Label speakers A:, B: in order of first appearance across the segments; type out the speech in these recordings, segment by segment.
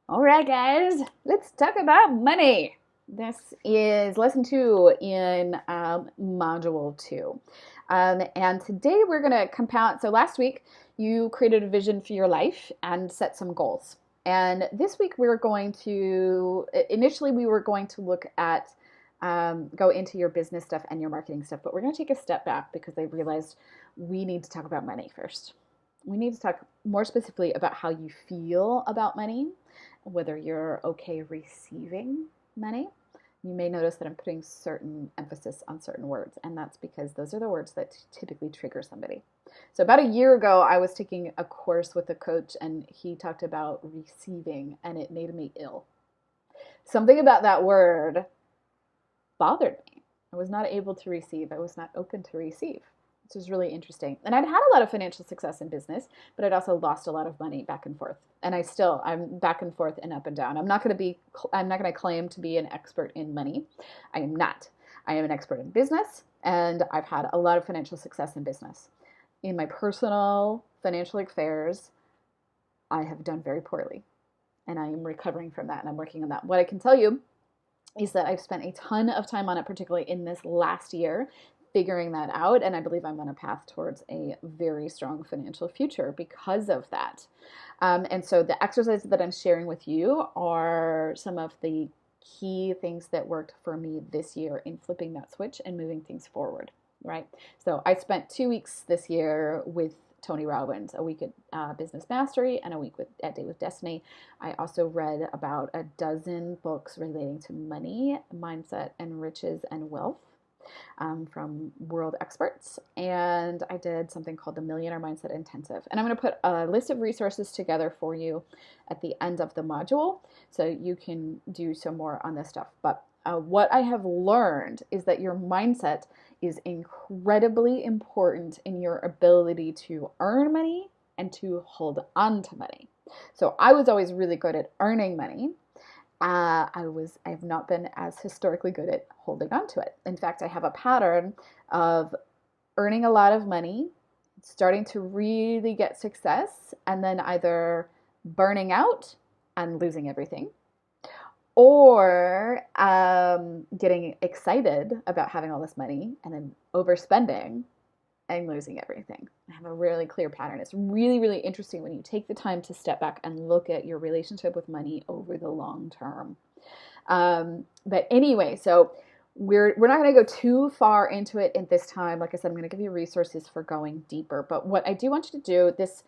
A: All right, guys, let's talk about money. This is lesson two in module two. And today we're going to compound. So, last week you created a vision for your life and set some goals. And this week we're going to, initially, we were going to look at, go into your business stuff and your marketing stuff, but we're going to take a step back because I realized we need to talk about money first. We need to talk more specifically about how you feel about money, whether you're okay receiving money. You may notice that I'm putting certain emphasis on certain words, and that's because those are the words that typically trigger somebody. So, about a year ago, I was taking a course with a coach, and he talked about receiving, and it made me ill. Something about that word bothered me. I was not able to receive, I was not open to receive. This was really interesting. And I'd had a lot of financial success in business, but I'd also lost a lot of money back and forth. And I'm back and forth and up and down. I'm not going to claim to be an expert in money. I am not. I am an expert in business, and I've had a lot of financial success in business. In my personal financial affairs, I have done very poorly, and I am recovering from that, and I'm working on that. What I can tell you is that I've spent a ton of time on it, particularly in this last year, figuring that out. And I believe I'm on a path towards a very strong financial future because of that. And so the exercises that I'm sharing with you are some of the key things that worked for me this year in flipping that switch and moving things forward, right? So I spent 2 weeks this year with Tony Robbins, a week at Business Mastery and a week at Day with Destiny. I also read about a dozen books relating to money, mindset, and riches and wealth from world experts. And I did something called the Millionaire Mindset Intensive. And I'm going to put a list of resources together for you at the end of the module so you can do some more on this stuff. But what I have learned is that your mindset is incredibly important in your ability to earn money and to hold on to money. So I was always really good at earning money. I've not been as historically good at holding on to it. In fact, I have a pattern of earning a lot of money, starting to really get success, and then either burning out and losing everything, or getting excited about having all this money and then overspending and losing everything. I have a really clear pattern. It's really, really interesting when you take the time to step back and look at your relationship with money over the long term. But anyway, so we're not going to go too far into it in this time. Like I said, I'm going to give you resources for going deeper. But what I do want you to do, this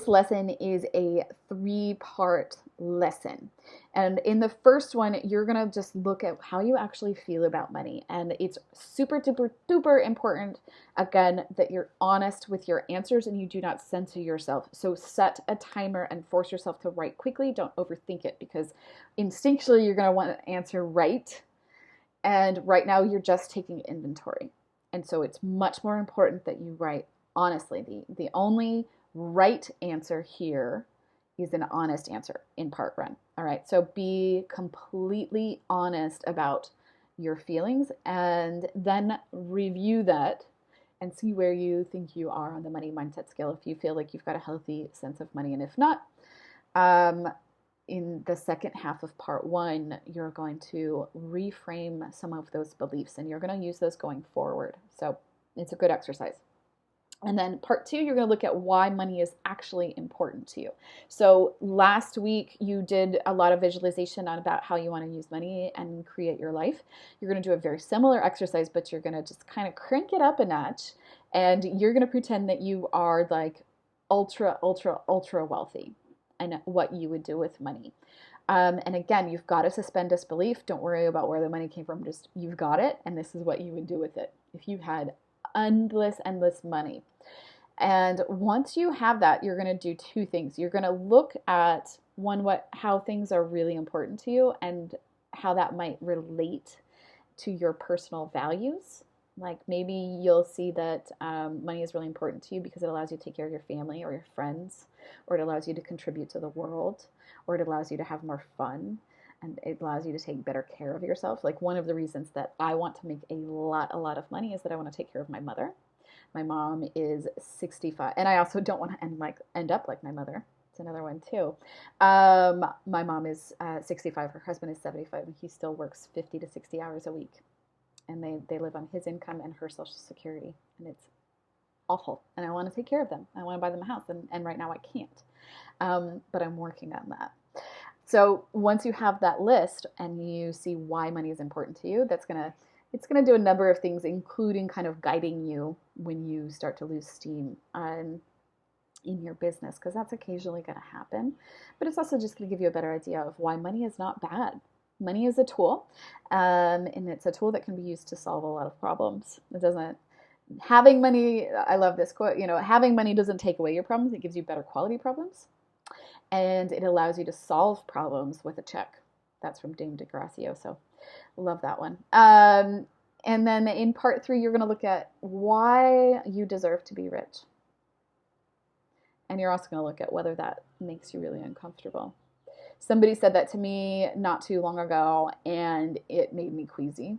A: lesson is a 3-part lesson. And in the first one, you're going to just look at how you actually feel about money. And it's super, duper, duper important, again, that you're honest with your answers and you do not censor yourself. So set a timer and force yourself to write quickly. Don't overthink it because instinctually you're going to want to answer right. And right now you're just taking inventory. And so it's much more important that you write honestly. The only right answer here is an honest answer in part run. All right, so be completely honest about your feelings and then review that and see where you think you are on the money mindset scale if you feel like you've got a healthy sense of money. And if not, in the second half of part one, you're going to reframe some of those beliefs and you're going to use those going forward. So it's a good exercise. And then part two, you're going to look at why money is actually important to you. So last week, you did a lot of visualization on about how you want to use money and create your life. You're going to do a very similar exercise, but you're going to just kind of crank it up a notch. And you're going to pretend that you are like ultra, ultra, ultra wealthy and what you would do with money. And again, you've got to suspend disbelief. Don't worry about where the money came from. Just you've got it, and this is what you would do with it if you had endless money. And once you have that, you're going to do two things. You're going to look at how things are really important to you and how that might relate to your personal values. Like maybe you'll see that money is really important to you because it allows you to take care of your family or your friends, or it allows you to contribute to the world, or it allows you to have more fun, and it allows you to take better care of yourself. Like one of the reasons that I want to make a lot of money is that I want to take care of my mother. My mom is 65, and I also don't want to end up like my mother. It's another one too. My mom is 65. Her husband is 75, and he still works 50 to 60 hours a week. And they live on his income and her Social Security. And it's awful. And I want to take care of them. I want to buy them a house. And right now I can't. But I'm working on that. So once you have that list and you see why money is important to you, it's gonna do a number of things, including kind of guiding you when you start to lose steam in your business, because that's occasionally going to happen. But it's also just going to give you a better idea of why money is not bad. Money is a tool, and it's a tool that can be used to solve a lot of problems. It doesn't having money. I love this quote. Having money doesn't take away your problems. It gives you better quality problems, and it allows you to solve problems with a check. That's from Dame DeGracio. So love that one. And then in part 3, you're going to look at why you deserve to be rich. And you're also going to look at whether that makes you really uncomfortable. Somebody said that to me not too long ago, and it made me queasy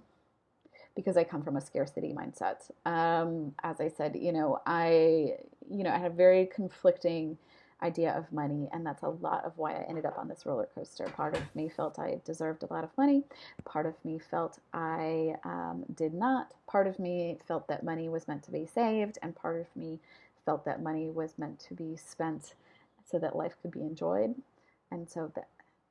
A: because I come from a scarcity mindset. As I said, I had a very conflicting idea of money, and that's a lot of why I ended up on this roller coaster. Part of me felt I deserved a lot of money. Part of me felt I did not. Part of me felt that money was meant to be saved, and part of me felt that money was meant to be spent so that life could be enjoyed. And so that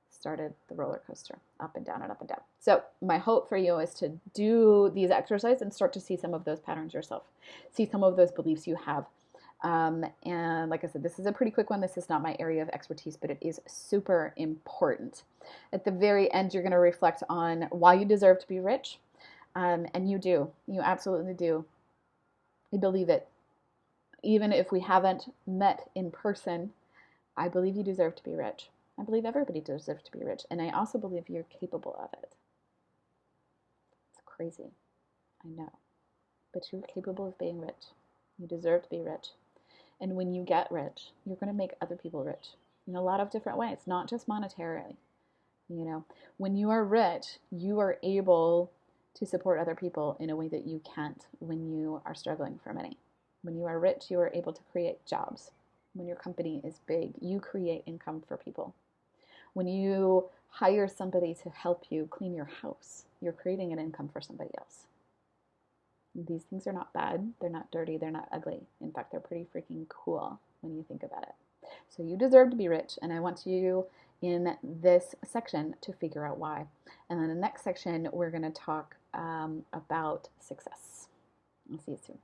A: started the roller coaster, up and down and up and down. So my hope for you is to do these exercises and start to see some of those patterns yourself, see some of those beliefs you have. And like I said, this is a pretty quick one. This is not my area of expertise, but it is super important. At the very end, you're going to reflect on why you deserve to be rich. And you do. You absolutely do. I believe it. Even if we haven't met in person, I believe you deserve to be rich. I believe everybody deserves to be rich. And I also believe you're capable of it. It's crazy. I know. But you're capable of being rich. You deserve to be rich. And when you get rich, you're going to make other people rich in a lot of different ways, not just monetarily. When you are rich, you are able to support other people in a way that you can't when you are struggling for money. When you are rich, you are able to create jobs. When your company is big, you create income for people. When you hire somebody to help you clean your house, you're creating an income for somebody else. These things are not bad. They're not dirty. They're not ugly. In fact, they're pretty freaking cool when you think about it. So you deserve to be rich, and I want you in this section to figure out why. And then in the next section, we're going to talk about success. I'll see you soon.